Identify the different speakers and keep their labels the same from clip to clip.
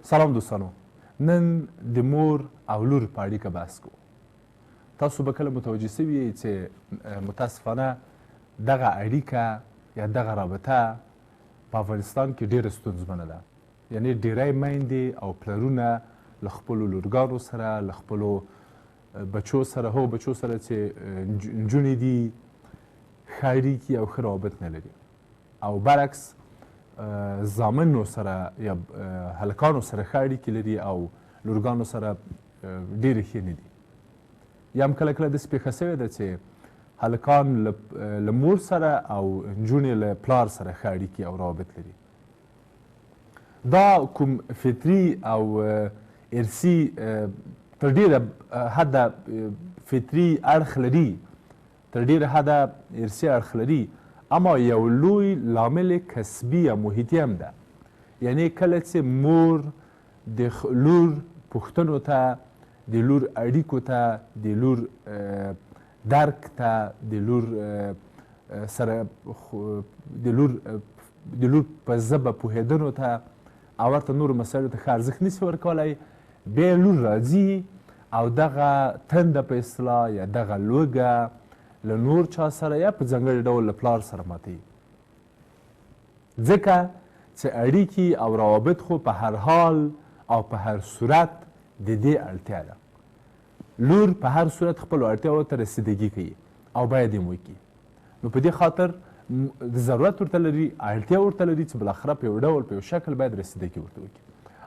Speaker 1: سلام دوستانو، نن د مور او لور په اړیکه بحث کوو. تاسو به کله متوجه سوي یئ چې متاسفانه دغه اړیکه یا دغه رابطه په افغانستان کې ډېره ستونزمنه ده. یعنې ډېری میندې او پلرونه له خپلو لورګانو سره، له خپلو بچو سره، هغو بچو سره چې نجونې دي، ښه اړیکې او ښه روابط نه لري، او برعکس زامنو سره یا هلکانو سره ښه اړیکې لري او لورګانو سره ډېرې ښې نه دي. یا هم کله کله داسې پېښه سوې ده چې هلکان له مور سره او نجونې له پلار سره ښه اړیکې او روابط لري. دا کوم فطري او ارثي تر ډېره حده فطري اړخ لري، تر ډېره حده ارثي اړخ لري، اما یو لوی لامل کسبي یا محیطي هم ده. یعنې کله چې مور د لور پوښتنو ته، د لور اړیکو ته، د لور درک ته، د لور سره د لور په ژبه پوهېدنو ته او ورته نورو مسایلو ته ښه ارزښت نشي ورکولی، بیا لور راځي او دغه تنده په اصطلاح یا دغه لوږه له نور چا سره یا په ځانګړي ډول له پلار سره ماتوي. ځکه چې اړیکې او روابط خو په هر حال او په هر صورت د دې اړتیا ده. لور په هر صورت خپلو اړتیاو ته رسیدګي کوي او باید یې وکړي. نو په دې خاطر ضرورت ورته لري، اړتیا ورته لري چې بالاخره په یو ډول، په یو شکل باید رسیدګي ورته وکړي.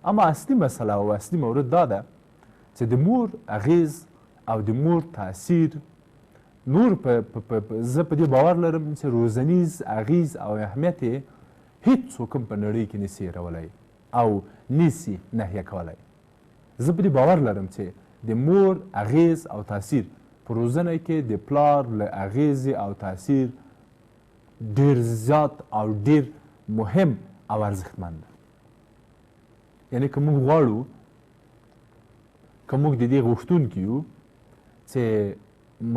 Speaker 1: اما اصلي مسله او اصلي مورد دا ده چې د مور اغیز او د مور تاثیر نور زه په دې باور لرم چې روزنیز اغیز او اهمیت یې هیڅوک هم په نړۍ کې نسي هیرولی او نسي نهیه کولی. زه په دې باور لرم چې د مور اغیز او تاثیر په روزنه کې د پلار له اغیزې او تاثیر ډېر زیات او ډېر مهم او ارزښتمند ده. یعنې که موږ غواړو، که موږ د دې غوښتونکي یو چې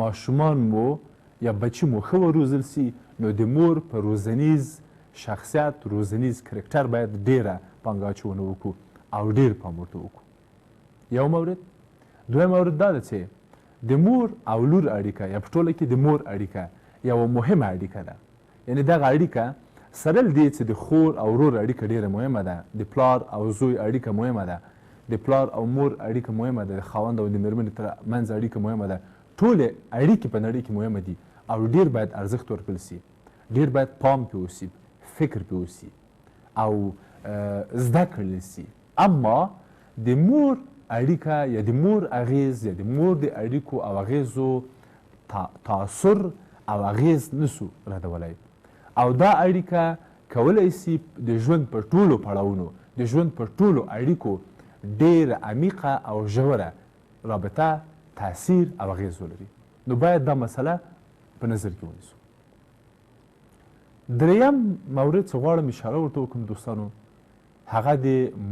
Speaker 1: ماشومان مو یا بچي مو ښه وروزل سي، نو د مور په روزنیز شخصیت، روزنیز کرکټر باید ډېره پانګه اچونه وکړو او ډېر پام ورته وکړو. یو مورد. دویم مورد دا ده چې د مور او لور اړیکه یا په ټوله کې د مور اړیکه یوه مهمه اړیکه ده. یعنې دغه اړیکه سره له دې چې د خور او ورور اړیکه ډېره مهمه ده، د پلار او زوی اړیکه مهمه ده، د پلار او مور اړیکه مهمه ده، د خاوند او د مېرمنې تر منځ اړیکه مهمه ده. ټولې اړیکې په نړۍ کې مهمه دي او ډېر باید ارزښت ورکړل سي، ډېر باید پام پرې وسي، فکر پرې وسي او زده کړل سي. اما د مور اړیکه یا د مور اغیز یا د مور د اړیکو او اغیزو تاثر او اغیز نسو ردولی. او دا اړیکه کولی سي د ژوند په ټولو پړاوونو، د ژوند په ټولو اړیکو ډېره عمیقه او ژوره رابطه، تاثیر او اغیز ولري. نو باید دا مسله په نظر کې ونیسو. دریم مورد چې غواړم اشاره ورته وکړم دوستانو، هغه د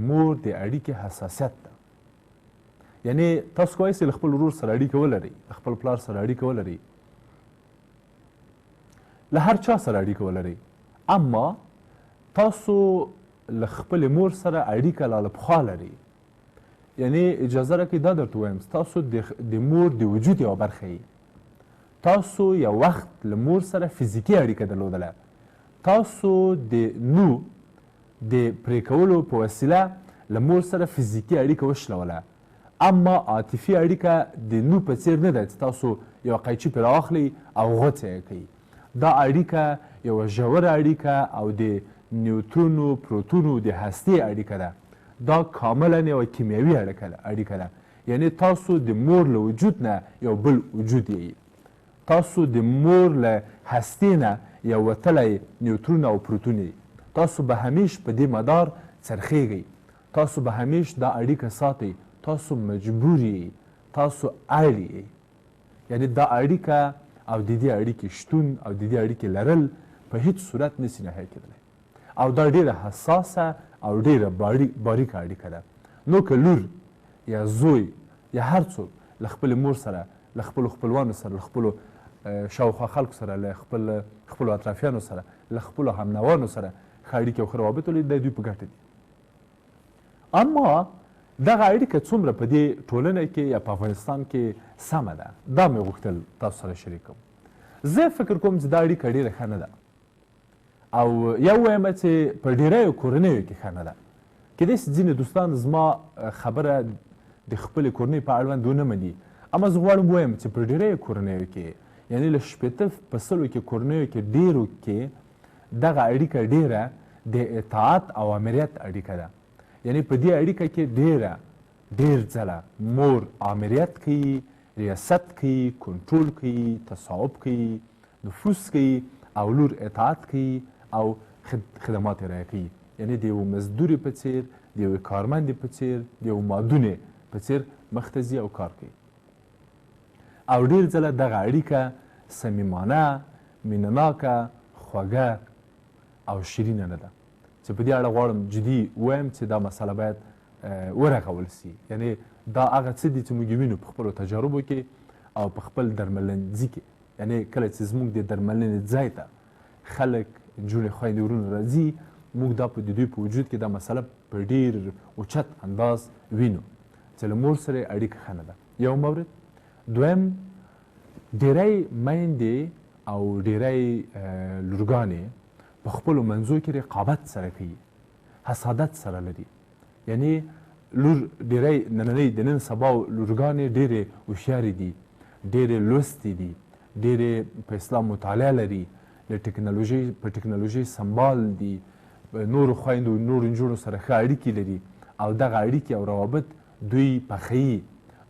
Speaker 1: مور د اړیکې حساسیت ده. یعنې تاسو کولی سئ له خپل ورور سره اړیکه ولرئ، له خپل پلار سره اړیکه ولرئ، له هر چا سره اړیکه ولرئ، اما تاسو له خپلې مور سره اړیکه لا له پخوا لرئ. یعنې اجازه راکړئ دا درته ووایم، تاسو د مور د وجود یوه برخه یې. تاسو یو وخت له مور سره فزیکي اړیکه درلودله، تاسو د نو د پرې کولو په وسیله له مور سره فزیکي اړیکه وشلوله، اما عاطفي اړیکه د نو په څېر نه ده چې تاسو یوه قیچي پرې راواخلئ او غوڅه یې کوئ. دا اړیکه یوه ژوره اړیکه او د نیوترونو پروتونو د هستې اړیکه ده. دا کاملا یوه کیمیاوي اړیکه ده. یعنې تاسو د مور له وجود نه یو بل وجود یې، تاسو د مور له هستې نه یو وتلی نیوترون او پروتون یې. تاسو به همیش په دې مدار څرخیږئ، تاسو به همیش دا اړیکه ساتئ، تاسو مجبور یې، تاسو اړ یې. یعنې دا اړیکه او د دې اړیکې شتون او د دې اړیکې لرل په هیڅ صورت نسي نهیه کېدلی. او دا ډېره حساسه او ډېره باریکه اړیکه ده. نو که لور یا زوی یا هر څوک له خپلې مور سره، له خپلو خپلوانو سره، له خپلو شاوخوا خلکو سره، له خپلو اطرافیانو سره، له خپلو همنوانو سره ښه اړیکې او ښه روابط ولري، دا دوی په ګټه دي. اما دغه اړیکه څومره په دې ټولنه کې یا په افغانستان کې سمه ده دا مې غوښتل تاسو سره شریکم. زه فکر کوم چې دا اړیکه ډېره ښه نه ده او یا ووایم چې په ډېریو کورنیو کې ښه نه ده. کیدای شي ځینې دوستان زما خبره د خپلې کورنۍ په اړوند ونه مني، اما زه غواړم ووایم چې په ډېریو کورنیو کې یعنې له 80% کې کورنیو کې ډېرو کې دغه اړیکه ډېره د اطاعت او امریت اړیکه ده. یعنی په دې اړیکه کې ډېر ځله مور امریت کوي، ریاست کوي، کنټرول کوي، تصاحب کوي، نفوذ کوي او لور اطاعت کوي او خدمات یې رایه کوي. یعنی د یو مزدوري په څېر، د یوې کارمندې په څېر، د یو مادونې په څېر مخته ځي او کار کوي. او ډېر ځله دغه اړیکه صمیمانه، مینهناکه، خوږه او شیرینه نه ده، چې په دې اړه غواړم جدي ووایم چې دا مسله باید ورغول سي. یعنې دا هغه څه دي چې موږ وینو په خپلو تجاربو کې او په خپل درملنځي کې. یعنې کله چې زموږ د درملنې ځای ته خلک، نجونې، خویندې، ورونه راځي، موږ دا په دوی په وجود کې دا مسله په ډېر اوچت انداز وینو چې له مور سره اړیکه ښه نه ده. یو مورد. دویم، ډېری میندې او ډېری لورګانې په خپلو منځو کې رقابت سره کوي، حسادت سره لري. یعنی لور ډېری نننۍ د نن سبا لورګانې ډېرې هوښیارې دي، ډېرې لوستې دي، ډېرې په اسلام مطالعه لري، په ټکنالوژۍ سمبال دي، نورو خویندو نورو نجونو سره ښه اړیکې لري او دغه اړیکې او روابط دوی پخوي،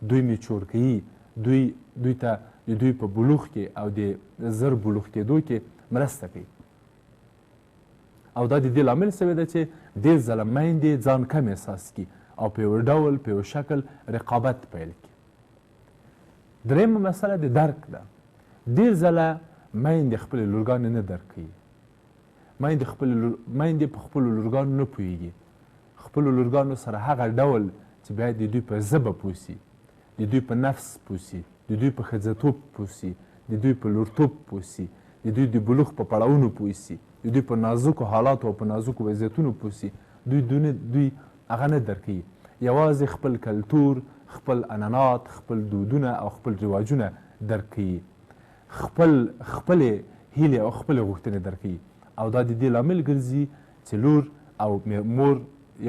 Speaker 1: دوی میچور کوي، دوی ته د دوی په بلوغ کې او د زر بلوغ کېدو کې مرسته کوي. او دا د دې لامل شوی ده چې ډېر ځله میندې ځان کم احساس کړي او په یو ډول په یو شکل رقابت پیل کړي. درېیمه مسله د درک ده. ډېر ځله میندې خپلې لورګانې نه درک کوي. میندې په خپلو لورګانو نه پوهېږي، خپلو لورګانو سره هغه ډول چې باید د دوی په ژبه پوه سي، د دوی په نفس پوه سي، د دوی په ښځتوب پوه سي، د دوی په لورتوب پوه سي، د دوی د بلوغ په پړاوونو پوه سي، د دوی په نازکو حالاتو او په نازکو وضعیتونو پوه سي. دوی هغه نه درک کوي. یوازې خپل کلتور، خپل عنعنات، خپل دودونه او خپل رواجونه درک کوي، خپلې هیلې او خپلې غوښتنې درک کوي. او دا د دې لامل ګرځي چې لور او مور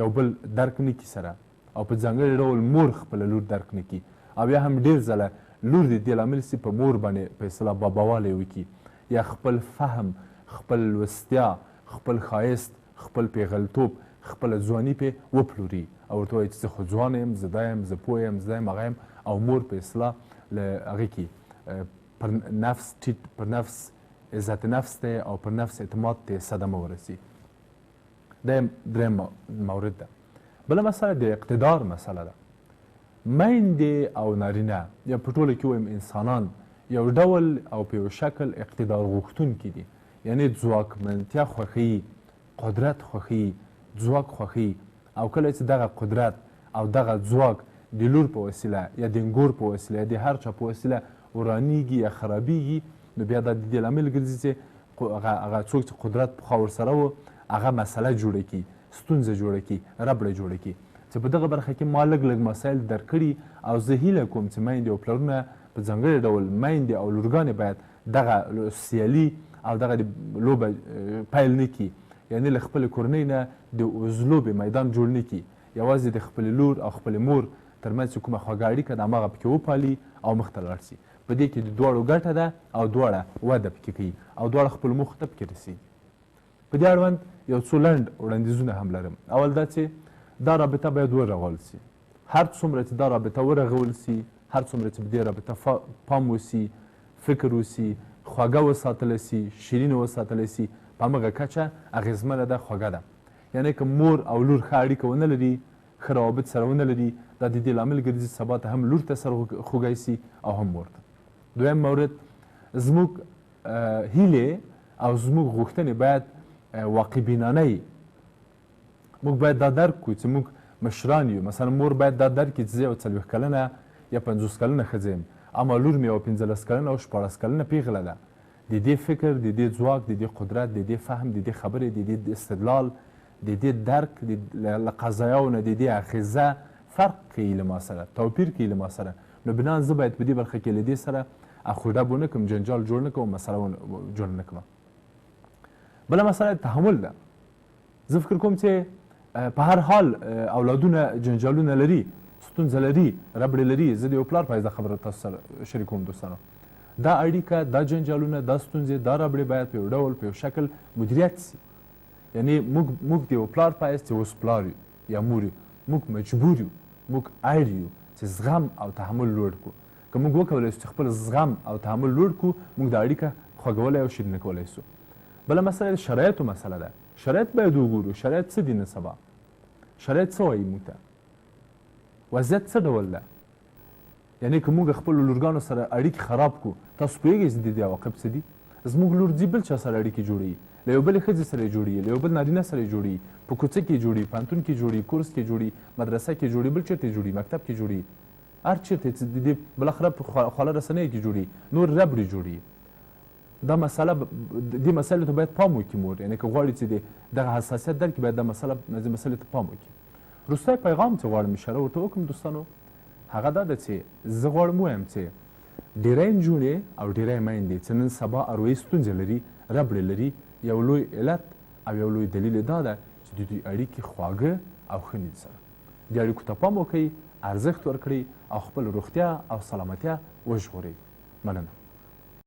Speaker 1: یو بل درک نه کړي سره، او په ځانګړي ډول مور خپله لور درک نه کړي. او یا هم ډېر ځله لور د دې لامل سي په مور باندې په اصطلاح باباوالی وکړي، یا خپل فهم، خپل لوستیا، خپل ښایست، خپل پیغلتوب، خپله ځواني پې وپلوري او ورته وایي چې زه خو ځوانه یم، زه دا یم، زه پوه یم، زه یم، هغه یم. او مور په اصطلاح له هغې کې پر نفس ټیټ، پر نفس عزت نفس ته او پر نفس اعتماد ته صدمه ورسي. دا درېیم مورد ده. بله مسله د اقتدار مسله ده. میندې او نارینه یا په ټوله کې ووایم انسانان یو ډول او په یو شکل اقتدار غوښتونکي دي. یعنې ځواکمنتیا خوښوي، قدرت خوښوي، ځواک خوښوي. او کله چې دغه قدرت او دغه ځواک د لور په وسیله یا د انګور په وسیله یا د هر چا په وسیله ورانیږي یا خرابیږي، نو بیا دا د دې لامل ګرځي چې هغه څوک چې قدرت پخوا ورسره و هغه مسله جوړه کړي، ستونزه جوړه کړي، ربړه جوړه کړي. چې په دغه برخه کې ما لږ مسایل درک کړي او زه هیله کوم چې میندې او پلرونه په ځانګړي ډول میندې او لورګانې باید دغه سیالي او دغه لوبه پیل نه کړي. یعنې له خپلې کورنۍ نه د لوبې میدان جوړ نه کړي، یوازې د خپلې لور او خپلې مور ترمنځ چې کومه خوږه اړیکه ده هماغه پکې وپالي او مخته لاړ شي. په دې کې د دواړو ګټه ده او دواړه وده پکې کوي او دواړه خپلو موخو ته پکې رسېږي. په دې اړوند یو څو لنډ وړاندیزونه هم لرم. اول دا چې دا رابطه باید ورغول سي. هر څومره چې دا رابطه ورغول سي، هر څومره چې په دې رابطه پام وسي، فکر وسي، خوږه وساتله سي، شیرینه وساتله سي، په همغه کچه اغېزمنه ده، خوږه ده. یعنې که مور او لور ښه اړیکه ونه لري، ښه روابط سره ونه لري، دا د دې لامل ګرځي سبا ته هم لور ته سر خوږی سي او هم مور ته. دویم مورد، زموږ هیلې او زموږ غوښتنې باید واقع بینانه وي. موږ باید دا درک کړو چې موږ مشران یو. مثلا مور باید دا درک کړي چې زه یو 40 کلنه یا 50 کلنه ښځه یم، اما لور مې یوه 15 کلنه او 14 کلنه پیغله ده. د دې فکر، د دې ځواک، د دې قدرت، د دې فهم، د دې خبرې، د دې استدلال، د دې درک له قضایاو نه د دې اخذه فرق کوي له ما سره، توپیر کوي له ما سره، نو بنا زه باید په دې برخه کې له دې سره اخوډب ونه کړم، جنجال جوړ نه کړم، مسله جوړ نه کړم. بله مسله تحمل ده. زه فکر کوم چې په هر حال اولادونه جنجالونه لري، ستونزه لري، ربړې لري. زه د یو پلار په حیث خبره تاسو سره شریکوم دوستانو. دا اړیکه، دا جنجالونه، دا ستونزې، دا ربړې باید په یو ډول په یو شکل مدیریت سي. یعنی موږ د یو پلار په حیث چې اوس پلار یو یا مور یو، موږ مجبور یو، موږ اړ یو چې زغم او تحمل لوړ کړو. که موږ وکولی شو چې خپل زغم او تحمل لوړ کړو، موږ دا اړیکه خوږولی او شیرینه کولی شو. بله مسله د شرایطو مسله ده. شرایط باید وګورو. شرایط څه دي نن سبا؟ شرایط څه وایي موږ ته؟ وضعیت څه ډول ده؟ یعنی که موږ خپلو لورګانو سره اړیکې خراب کړو، تاسو پوهېږئ چې د دې عواقب څه دي؟ زموږ لور ځي بل چا سره اړیکې جوړوي، له یو بلې ښځې سره یې جوړوي، له یو بل نارینه سره یې جوړوي، په کوڅه کې یې جوړوي، پوهنتون کې یې جوړوي، کورس کې یې جوړوي، مدرسه کې یې جوړوي، بل چېرته یې جوړوي، مکتب کې یې جوړوي، هر چېرته چې د دې بالاخره په خواله رسنیو کې جوړوي، نور ربړې جوړوي. دا مسله دې مسلې ته باید پام وکړي مور. یعنې که غواړي چې دغه حساسیت درکړي، باید دا مسلې ته پام وکړي. وروستی پیغام چې غواړم اشاره ورته وکړم دوستانو، هغه دا ده چې زه غواړم ووایم چې ډېری نجونې او ډېری میندې چې نن سبا اروایي ستونزې لري، ربړې لري، یو لوی علت او یو لوی دلیل یې دا ده چې د دوی اړیکې خواږه او ښه نه دي سره. دې اړیکو ته پام وکړئ، ارزښت ورکړئ او خپل روغتیا او سلامتیا وژغورئ. مننه.